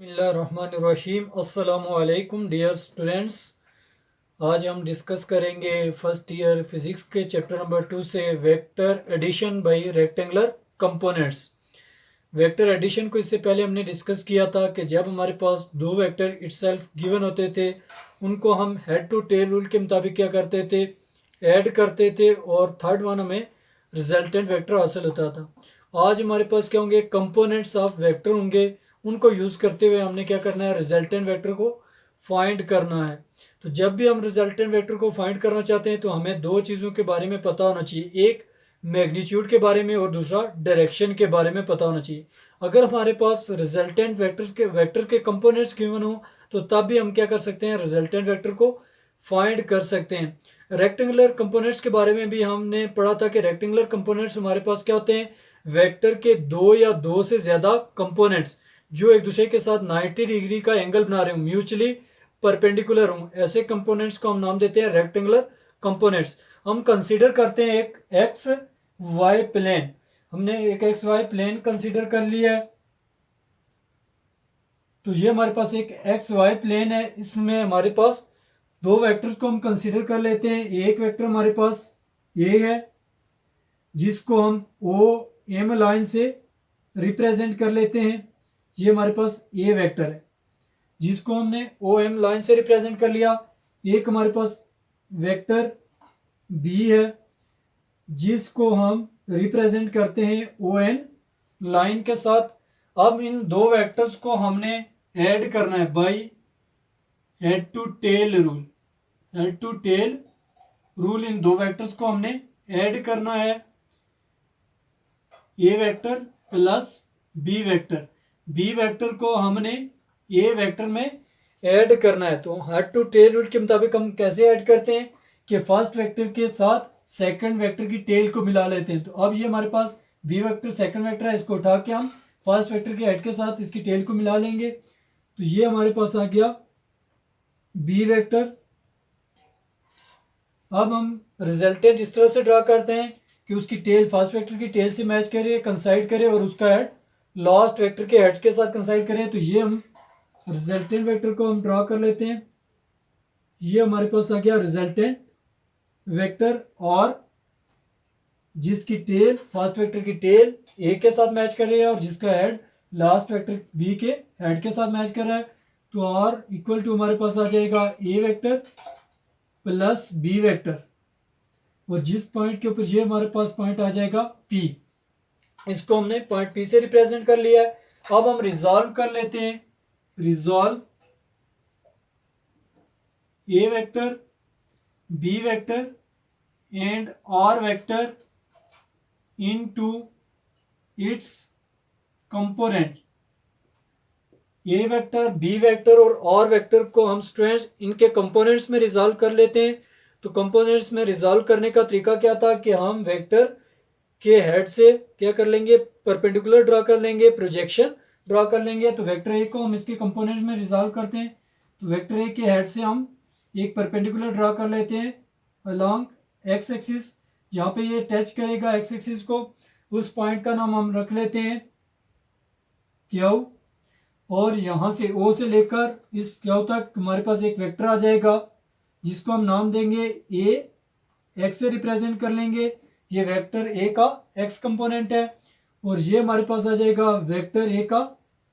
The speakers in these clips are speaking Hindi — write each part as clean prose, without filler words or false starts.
बिस्मिल्लाहिर्रहमानिर्रहीम। अस्सलामुअलैकुम डियर स्टूडेंट्स। आज हम डिस्कस करेंगे फर्स्ट ईयर फिजिक्स के चैप्टर नंबर 2 से vector addition by rectangular components. Vector addition को इससे पहले हमने डिस्कस किया था कि जब हमारे पास दो वेक्टर इटसेल्फ गिवन होते थे उनको हम हेड टू टेल रूल के मुताबिक क्या करते थे, ऐड करते थे और थर्ड वन हमें रिजल्टेंट वेक्टर हासिल होता था। आज हमारे पास क्या होंगे, कंपोनेंट्स ऑफ वेक्टर होंगे। उनको यूज़ करते हुए हमने क्या करना है, रिजल्टेंट वेक्टर को फाइंड करना है। तो जब भी हम रिजल्टेंट वेक्टर को फाइंड करना चाहते हैं तो हमें दो चीज़ों के बारे में पता होना चाहिए, एक मैग्नीट्यूड के बारे में और दूसरा डायरेक्शन के बारे में पता होना चाहिए। अगर हमारे पास रिजल्टेंट वेक्टर के कंपोनेंट्स गिवन हो तो तब भी हम क्या कर सकते हैं, रिजल्टेंट वेक्टर को फाइंड कर सकते हैं। रेक्टेंगुलर कंपोनेंट्स के बारे में भी हमने पढ़ा था कि रेक्टेंगुलर कंपोनेंट्स हमारे पास क्या होते हैं, वेक्टर के दो या दो से ज़्यादा कंपोनेंट्स जो एक दूसरे के साथ 90 डिग्री का एंगल बना रहे हो, म्यूचुअली परपेंडिकुलर हों, ऐसे कंपोनेंट्स को हम नाम देते हैं रेक्टेंगुलर कंपोनेंट्स। हम कंसीडर करते हैं एक एक्स वाई प्लेन। हमने एक एक्स वाई प्लेन कंसीडर कर लिया है। तो ये हमारे पास एक एक्स वाई प्लेन है। इसमें हमारे पास दो वेक्टर्स को हम कंसीडर कर लेते हैं। एक वेक्टर हमारे पास ए है जिसको हम ओ एम लाइन से रिप्रेजेंट कर लेते हैं। ये हमारे पास ए वेक्टर है जिसको हमने ओ एम लाइन से रिप्रेजेंट कर लिया। एक हमारे पास वेक्टर बी है जिसको हम रिप्रेजेंट करते हैं ओ एन लाइन के साथ। अब इन दो वेक्टर्स को हमने ऐड करना है by head to tail rule. Head to tail rule, इन दो वेक्टर्स को हमने ऐड करना है, A vector plus B vector. B vector को हमने ए वेक्टर में ऐड करना है। तो हेड टू टेल रूल के मुताबिक हम कैसे ऐड करते हैं कि फर्स्ट वेक्टर के साथ सेकंड वेक्टर की टेल को मिला लेते हैं। तो अब ये हमारे पास बी वेक्टर सेकंड वेक्टर है, इसको उठा के हम फर्स्ट वेक्टर के हेड के साथ इसकी टेल को मिला लेंगे। तो ये हमारे पास आ गया बी वेक्टर। अब हम रिजल्टेंट इस तरह से ड्रा करते हैं कि उसकी टेल फर्स्ट वेक्टर की टेल से मैच करे, कंसाइड करे और उसका हेड लास्ट वेक्टर के हेड के साथ कंसाइड करें। तो ये हम रिजल्टेंट वेक्टर को हम ड्रा कर लेते हैं। ये हमारे पास आ गया रिजल्टेंट वेक्टर, और जिसकी टेल फर्स्ट वेक्टर की टेल ए के साथ मैच कर रही है और जिसका हेड लास्ट वेक्टर बी के हेड के साथ मैच कर रहा है। तो आर इक्वल टू हमारे पास आ जाएगा ए वेक्टर प्लस बी वेक्टर, और जिस पॉइंट के ऊपर ये हमारे पास पॉइंट आ जाएगा P, इसको हमने पॉइंट P से रिप्रेजेंट कर लिया है। अब हम रिजॉल्व कर लेते हैं। Resolve A vector B vector and R vector into its component. A vector B vector और आर वेक्टर को हम स्टूडेंट्स इनके कंपोनेंट्स में रिजॉल्व कर लेते हैं। तो कंपोनेंट्स में रिजॉल्व करने का तरीका क्या था कि हम वेक्टर के हेड से क्या कर लेंगे, परपेंडिकुलर ड्रा कर लेंगे, प्रोजेक्शन ड्रा कर लेंगे। तो वेक्टर ए को हम इसके कंपोनेंट्स में रिजॉल्व करते हैं। तो वेक्टर ए के हेड से हम एक परपेंडिकुलर ड्रा कर लेते हैं अलोंग एक्स एक्सिस, जहाँ पे ये टच करेगा एक्स एक्सिस को। उस पॉइंट का नाम हम रख लेते हैं क्यू, और यहाँ से ओ से लेकर इस क्यू तक हमारे पास एक वेक्टर आ जाएगा जिसको हम नाम देंगे ए, एक्स से रिप्रेजेंट कर लेंगे। ये वेक्टर ए का एक्स कंपोनेंट है, और ये हमारे पास आ जाएगा वेक्टर ए का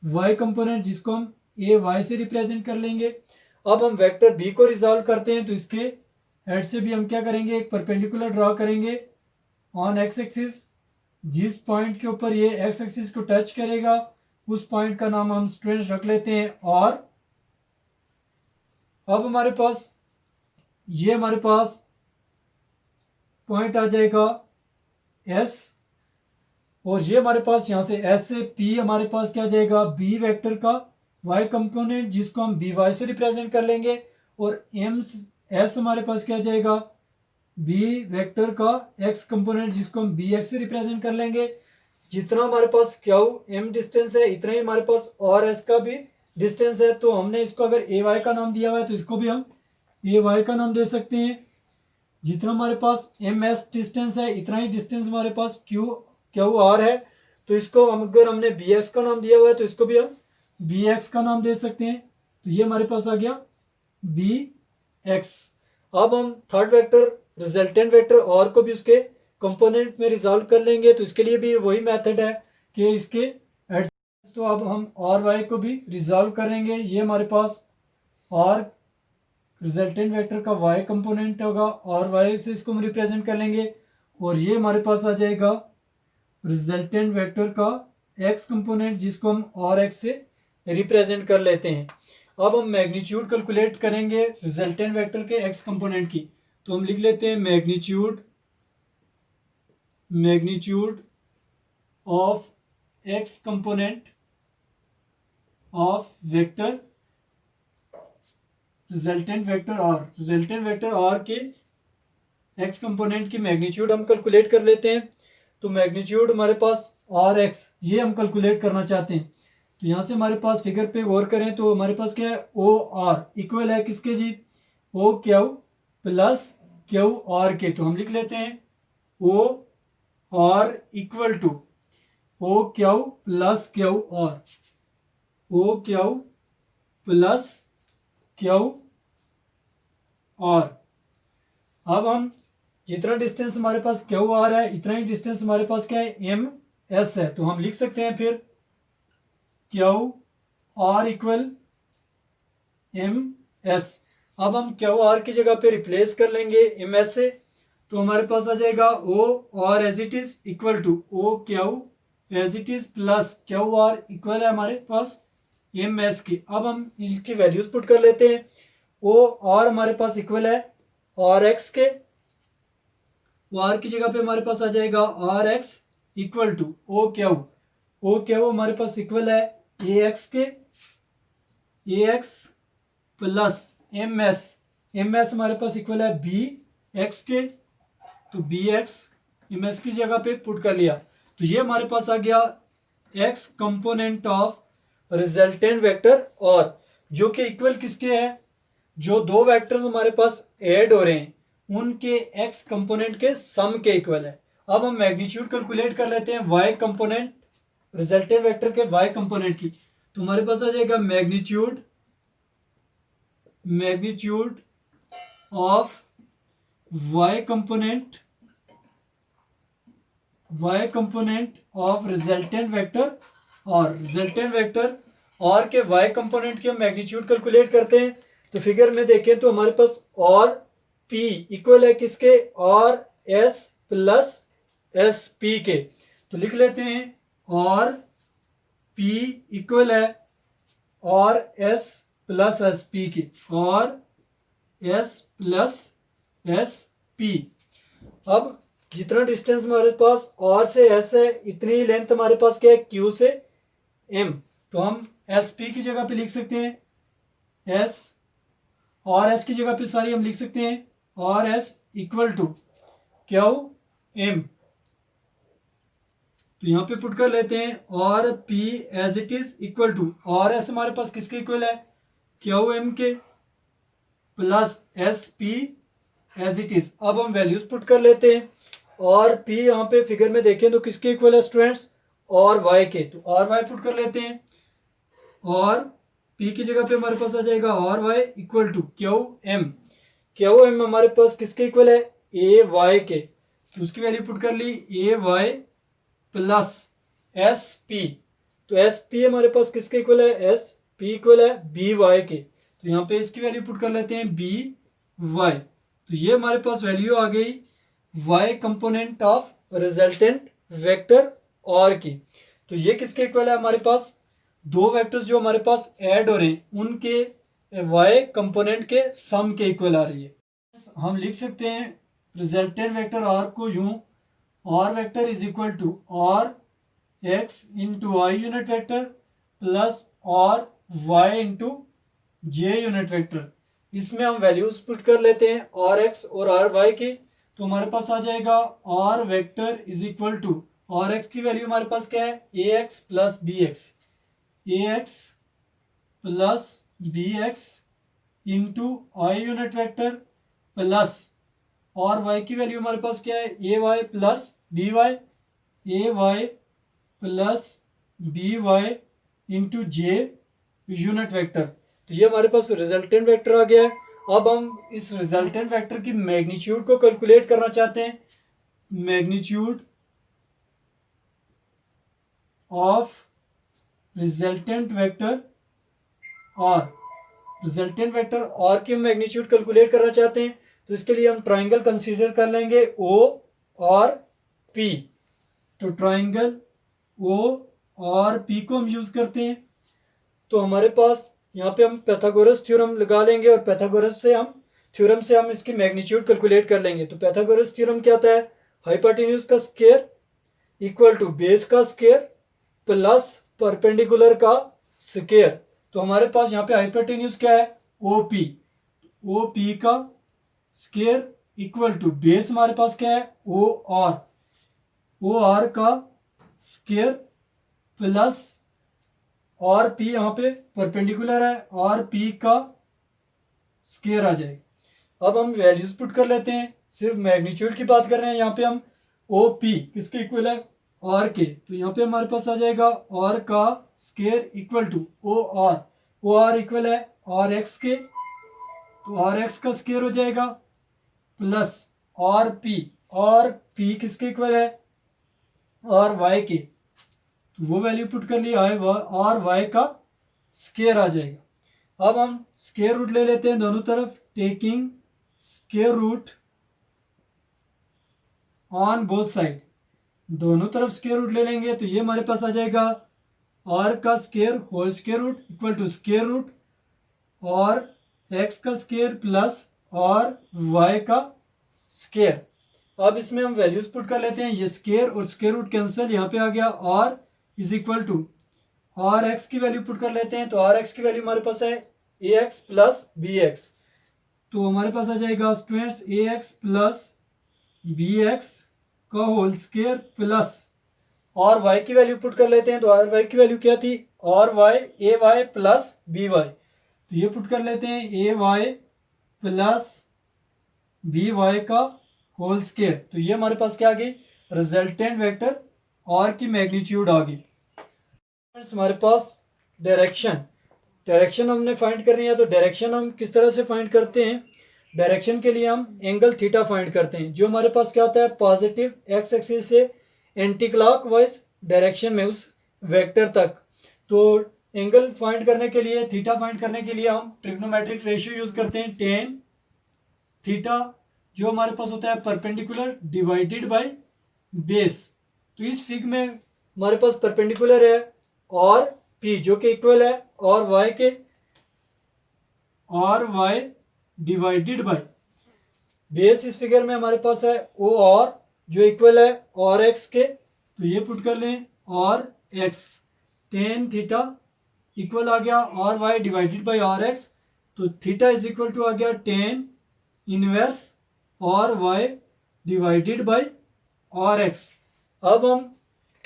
वाई कंपोनेंट जिसको हम ए वाई से रिप्रेजेंट कर लेंगे। अब हम वेक्टर बी को रिजॉल्व करते हैं। तो इसके हेड से भी हम क्या करेंगे, एक परपेंडिकुलर ड्रा करेंगे ऑन एक्स एक्सिस। जिस पॉइंट के ऊपर ये एक्स एक्सिस को टच करेगा उस पॉइंट का नाम हम स्टूडेंट्स रख लेते हैं और। अब हमारे पास ये हमारे पास पॉइंट आ जाएगा एस, और ये हमारे पास यहाँ से एस से पी हमारे पास क्या जाएगा, बी वेक्टर का वाई कंपोनेंट जिसको हम बी वाई से रिप्रेजेंट कर लेंगे। और एम एस हमारे पास क्या जाएगा, बी वेक्टर का एक्स कंपोनेंट जिसको हम बी एक्स से रिप्रेजेंट कर लेंगे। जितना हमारे पास क्यू एम डिस्टेंस है इतना ही हमारे पास और एस का भी डिस्टेंस है। तो हमने इसको अगर ए वाई का नाम दिया हुआ है तो इसको भी हम ए वाई का नाम दे सकते हैं। जितना हमारे पास एम एस डिस्टेंस है इतना ही डिस्टेंस हमारे पास क्यू क्यू आर है। तो इसको हम अगर हमने बी एक्स का नाम दिया हुआ है तो इसको भी हम बी एक्स का नाम दे सकते हैं। तो ये हमारे पास आ गया बी एक्स। अब हम थर्ड वेक्टर रिजल्टेंट वेक्टर और को भी उसके कंपोनेंट में रिजॉल्व कर लेंगे। तो इसके लिए भी वही मेथड है कि इसके तो अब हम और वाई को भी रिजॉल्व करेंगे। ये हमारे पास और रिजल्टेंट वेक्टर का वाई कंपोनेंट होगा और वाई से इसको हम रिप्रेजेंट कर लेंगे और ये हमारे पास आ जाएगा रिजल्टेंट वेक्टर का एक्स कंपोनेंट जिसको हम और एक्स से रिप्रेजेंट कर लेते हैं। अब हम मैग्नीट्यूड कैलकुलेट करेंगे रिजल्टेंट वेक्टर के एक्स कंपोनेंट की। तो हम लिख लेते हैं magnitude of x component of vector resultant vector R के एक्स कंपोनेंट की मैग्नीट्यूड हम कैलकुलेट कर लेते हैं। तो मैग्नीट्यूड हमारे पास आर एक्स ये हम कैलकुलेट करना चाहते हैं। तो यहाँ से हमारे पास फिगर पे गौर करें तो हमारे पास क्या है ओ आर इक्वल है किसके जी O Q plus Q R के। तो हम लिख लेते हैं O R equal to O Q plus Q R O Q plus Q R. अब हम जितना डिस्टेंस हमारे पास क्यू आर है इतना ही डिस्टेंस हमारे पास क्या है एम एस है। तो हम लिख सकते हैं फिर Q R equal M S. अब हम क्यू आर की जगह पे रिप्लेस कर लेंगे एम एस से। तो हमारे पास आ जाएगा O R as it is equal to O Q as it is plus Q R equal है हमारे पास एम एस की। अब हम इसकी वैल्यूज पुट कर लेते हैं। ओ आर हमारे पास इक्वल है आर एक्स के। आर की जगह पे हमारे पास आ जाएगा R x equal to O Q हमारे पास इक्वल है ए एक्स के A x plus M S हमारे पास इक्वल है बी एक्स के। तो बी एक्स एम एस की जगह पे पुट कर लिया। तो ये हमारे पास आ गया x component of resultant vector और जो कि इक्वल किसके है जो दो वेक्टर्स हमारे पास ऐड हो रहे हैं उनके एक्स कंपोनेंट के सम के इक्वल है। अब हम मैग्नीट्यूड कैलकुलेट कर लेते हैं वाई कंपोनेंट रिजल्टेंट वेक्टर के वाई कंपोनेंट की। तो हमारे पास आ जाएगा magnitude of y component of resultant vector और के वाई कंपोनेंट की हम मैग्नीट्यूड कैलकुलेट करते हैं। तो फिगर में देखें तो हमारे पास और P इक्वल है किसके और S प्लस एस पी के। तो लिख लेते हैं और P इक्वल है और S प्लस एस पी के और S प्लस एस पी। अब जितना डिस्टेंस हमारे पास और से S है इतनी ही लेंथ हमारे पास क्या है Q से M। तो हम एस पी की जगह पे लिख सकते हैं S और S की जगह पे सारी हम लिख सकते हैं और S equal to Q M. तो यहां पे पुट कर लेते हैं और P as it is equal to और S हमारे पास किसके इक्वल है क्यू एम के plus S P as it is. अब हम वैल्यूज पुट कर लेते हैं और P यहाँ पे फिगर में देखें तो किसके इक्वल है स्टूडेंट्स और Y के। तो और Y पुट कर लेते हैं और P की जगह पे हमारे पास आ जाएगा और Y equal to Q M हमारे पास किसके इक्वल है ए वाई के। तो उसकी वैल्यू पुट कर ली ए वाई प्लस एस पी। तो एस पी हमारे पास किसके इक्वल है एस पी इक्वल है बी वाई के। तो यहाँ पे इसकी वैल्यू पुट कर लेते हैं बी वाई। तो ये हमारे पास वैल्यू आ गई y component of resultant vector और की। तो ये किसके इक्वल है हमारे पास दो वेक्टर्स जो हमारे पास ऐड हो रहे हैं उनके वाई कंपोनेंट के सम के इक्वल आ रही है। हम लिख सकते हैं रिजल्टेंट वेक्टर आर को यूं और वेक्टर इज इक्वल टू और x into I unit vector plus और Y into J unit vector. इसमें हम वैल्यूज पुट कर लेते हैं और एक्स और आर वाई की। तो हमारे पास आ जाएगा और वेक्टर इज इक्वल टू और एक्स की वैल्यू हमारे पास क्या है A x plus B X plus B X into I unit vector plus और वाई की वैल्यू हमारे पास क्या है A Y plus B Y plus B Y into J unit vector. तो ये हमारे पास रिजल्टेंट वेक्टर आ गया है। अब हम इस रिजल्टेंट वेक्टर की मैग्नीट्यूड को कैलकुलेट करना चाहते हैं। मैग्नीट्यूड ऑफ रिजल्टेंट वेक्टर और रिजल्टेंट वेक्टर और की हम मैग्नीट्यूड कैलकुलेट करना चाहते हैं। तो इसके लिए हम ट्राइंगल कंसीडर कर लेंगे ओ और पी। तो ट्राइंगल ओ और पी को हम यूज करते हैं। तो हमारे पास यहाँ पे हम पैथागोरस थ्योरम लगा लेंगे और पैथागोरस से हम थ्योरम से हम इसकी मैग्नीट्यूड कैलकुलेट कर लेंगे। तो पैथागोरस थ्योरम क्या होता है? हाइपोटेन्यूज का स्क्वायर इक्वल टू बेस का स्क्वायर प्लस परपेंडिकुलर का स्क्वायर। तो हमारे पास यहाँ पे हाइपोटेन्यूज क्या है? ओपी। ओपी का स्क्वायर इक्वल टू बेस हमारे पास क्या है? O R. ओ आर का स्क्वायर प्लस और पी यहाँ पे परपेंडिकुलर है और पी का स्क्वायर आ जाएगा। अब हम वैल्यूज पुट कर लेते हैं। सिर्फ मैग्नीट्यूड की बात कर रहे हैं यहाँ पे हम। ओ पी किसके इक्वल है? आर के। तो यहाँ पे हमारे पास आ जाएगा आर का square equal to O R. O R equal है आर एक्स के। तो आर एक्स का स्क्वायर हो जाएगा प्लस आर पी। और पी किसके इक्वल है? आर वाई के। तो वो वैल्यू पुट कर लिया है आर वाई का स्क्वायर आ जाएगा। अब हम स्क्वायर रूट ले लेते हैं दोनों तरफ। Taking square root on both side. दोनों तरफ स्क्वायर रूट ले लेंगे तो ये हमारे पास आ जाएगा आर का square whole square root equal to square root और एक्स का स्क्वायर प्लस और वाई का स्क्वायर। अब इसमें हम वैल्यूज पुट कर लेते हैं। ये स्क्वायर और स्क्वायर रूट कैंसिल, यहाँ पे आ गया R is equal to R x की वैल्यू पुट कर लेते हैं। तो आर एक्स की वैल्यू हमारे पास है A x plus B x. तो हमारे पास आ जाएगा स्टूडेंट्स ए एक्स प्लस बी एक्स का होल स्क्वायर प्लस और वाई की वैल्यू पुट कर लेते हैं। तो आर वाई की वैल्यू क्या थी? और वाई ए वाई प्लस बी वाई। तो ये पुट कर लेते हैं ए वाई प्लस बी वाई का होल स्क्वायर। तो ये हमारे पास क्या आ गई? रिजल्टेंट वेक्टर और की मैग्नीट्यूड आ गई। हमारे पास डायरेक्शन हमने फाइंड करनी है। तो डायरेक्शन हम किस तरह से फाइंड करते हैं? डायरेक्शन के लिए हम एंगल थीटा फाइंड करते हैं, जो हमारे पास क्या होता है? पॉजिटिव एक्स एक्सिस से एंटी क्लॉकवाइज डायरेक्शन में उस वेक्टर तक। तो एंगल फाइंड करने के लिए, थीटा फाइंड करने के लिए हम ट्रिग्नोमेट्रिक रेशियो यूज करते हैं। टेन थीटा जो हमारे पास होता है परपेंडिकुलर डिवाइडेड बाय बेस। तो इस फिग में हमारे पास परपेंडिकुलर है और पी जो कि इक्वल है और वाई के और वाई डिवाइडेड बाय बेस। इस फिगर में हमारे पास है ओ और जो इक्वल है और एक्स के। तो ये पुट कर लें और एक्स। टेन थीटा इक्वल आ गया और वाई डिवाइडेड बाय और एक्स। तो थीटा इज इक्वल टू आ गया टेन इनवर्स और वाई डिवाइडेड बाय और एक्स। अब हम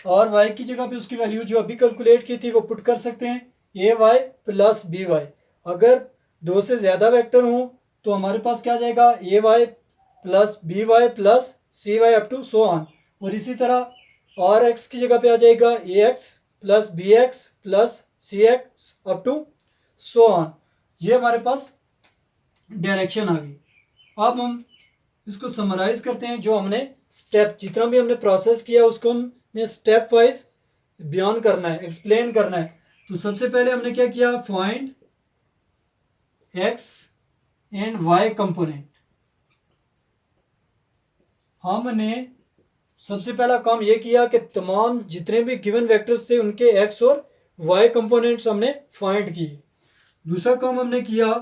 और वाई की जगह पे उसकी वैल्यू जो अभी कैलकुलेट की थी वो पुट कर सकते हैं। ए वाई प्लस बी वाई। अगर दो से ज़्यादा वेक्टर हों तो हमारे पास क्या आ जाएगा? A Y plus B Y plus C Y up to so on. और इसी तरह और एक्स की जगह पे आ जाएगा A x plus B X plus C X up to so on. ये हमारे पास डायरेक्शन आ गई। अब हम इसको समराइज करते हैं। जो हमने स्टेप जितना भी हमने प्रोसेस किया उसको हमने स्टेप वाइज बयान करना है, एक्सप्लेन करना है। तो सबसे पहले हमने क्या किया? Find x and y component. हमने सबसे पहला काम यह किया कि तमाम जितने भी गिवन वेक्टर्स थे उनके एक्स और वाई कंपोनेंट्स हमने फाइंड किए। दूसरा काम हमने किया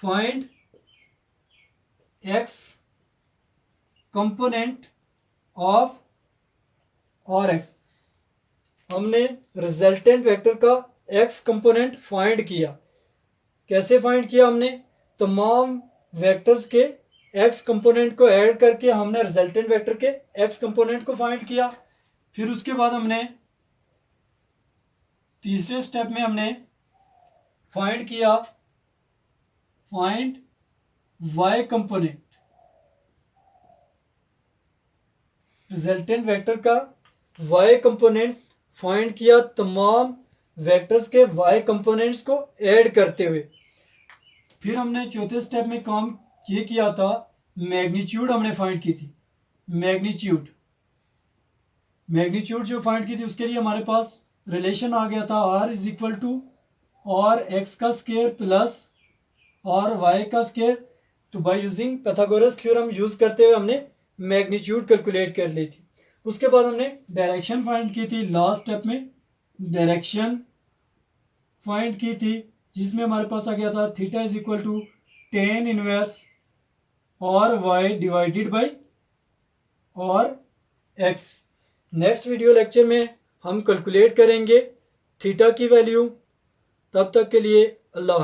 फाइंड एक्स कंपोनेंट ऑफ और एक्स। हमने रिजल्टेंट वेक्टर का एक्स कंपोनेंट फाइंड किया। कैसे फाइंड किया? हमने तमाम वेक्टर्स के एक्स कंपोनेंट को ऐड करके हमने रिजल्टेंट वेक्टर के एक्स कंपोनेंट को फाइंड किया। फिर उसके बाद हमने तीसरे स्टेप में हमने फाइंड किया find y component. Resultant vector का वाई कंपोनेंट फाइंड किया तमाम वेक्टर्स के y कंपोनेंट्स को ऐड करते हुए। फिर हमने चौथे स्टेप में काम ये किया था, मैग्नीट्यूड हमने फाइंड की थी। मैग्नीट्यूड जो फाइंड की थी उसके लिए हमारे पास रिलेशन आ गया था r इज इक्वल टू और एक्स का स्केयर प्लस और वाई का स्केयर। तो by using Pythagoras theorem use करते हुए हमने मैग्नीट्यूड कैलकुलेट कर ली थी। उसके बाद हमने डायरेक्शन फाइंड की थी। लास्ट स्टेप में डायरेक्शन फाइंड की थी, जिसमें हमारे पास आ गया था theta is equal to tan inverse और वाई डिवाइडेड बाई और एक्स। नेक्स्ट वीडियो लेक्चर में हम कैलकुलेट करेंगे थीटा की वैल्यू। तब तक के लिए अल्लाह हाफ़िज़।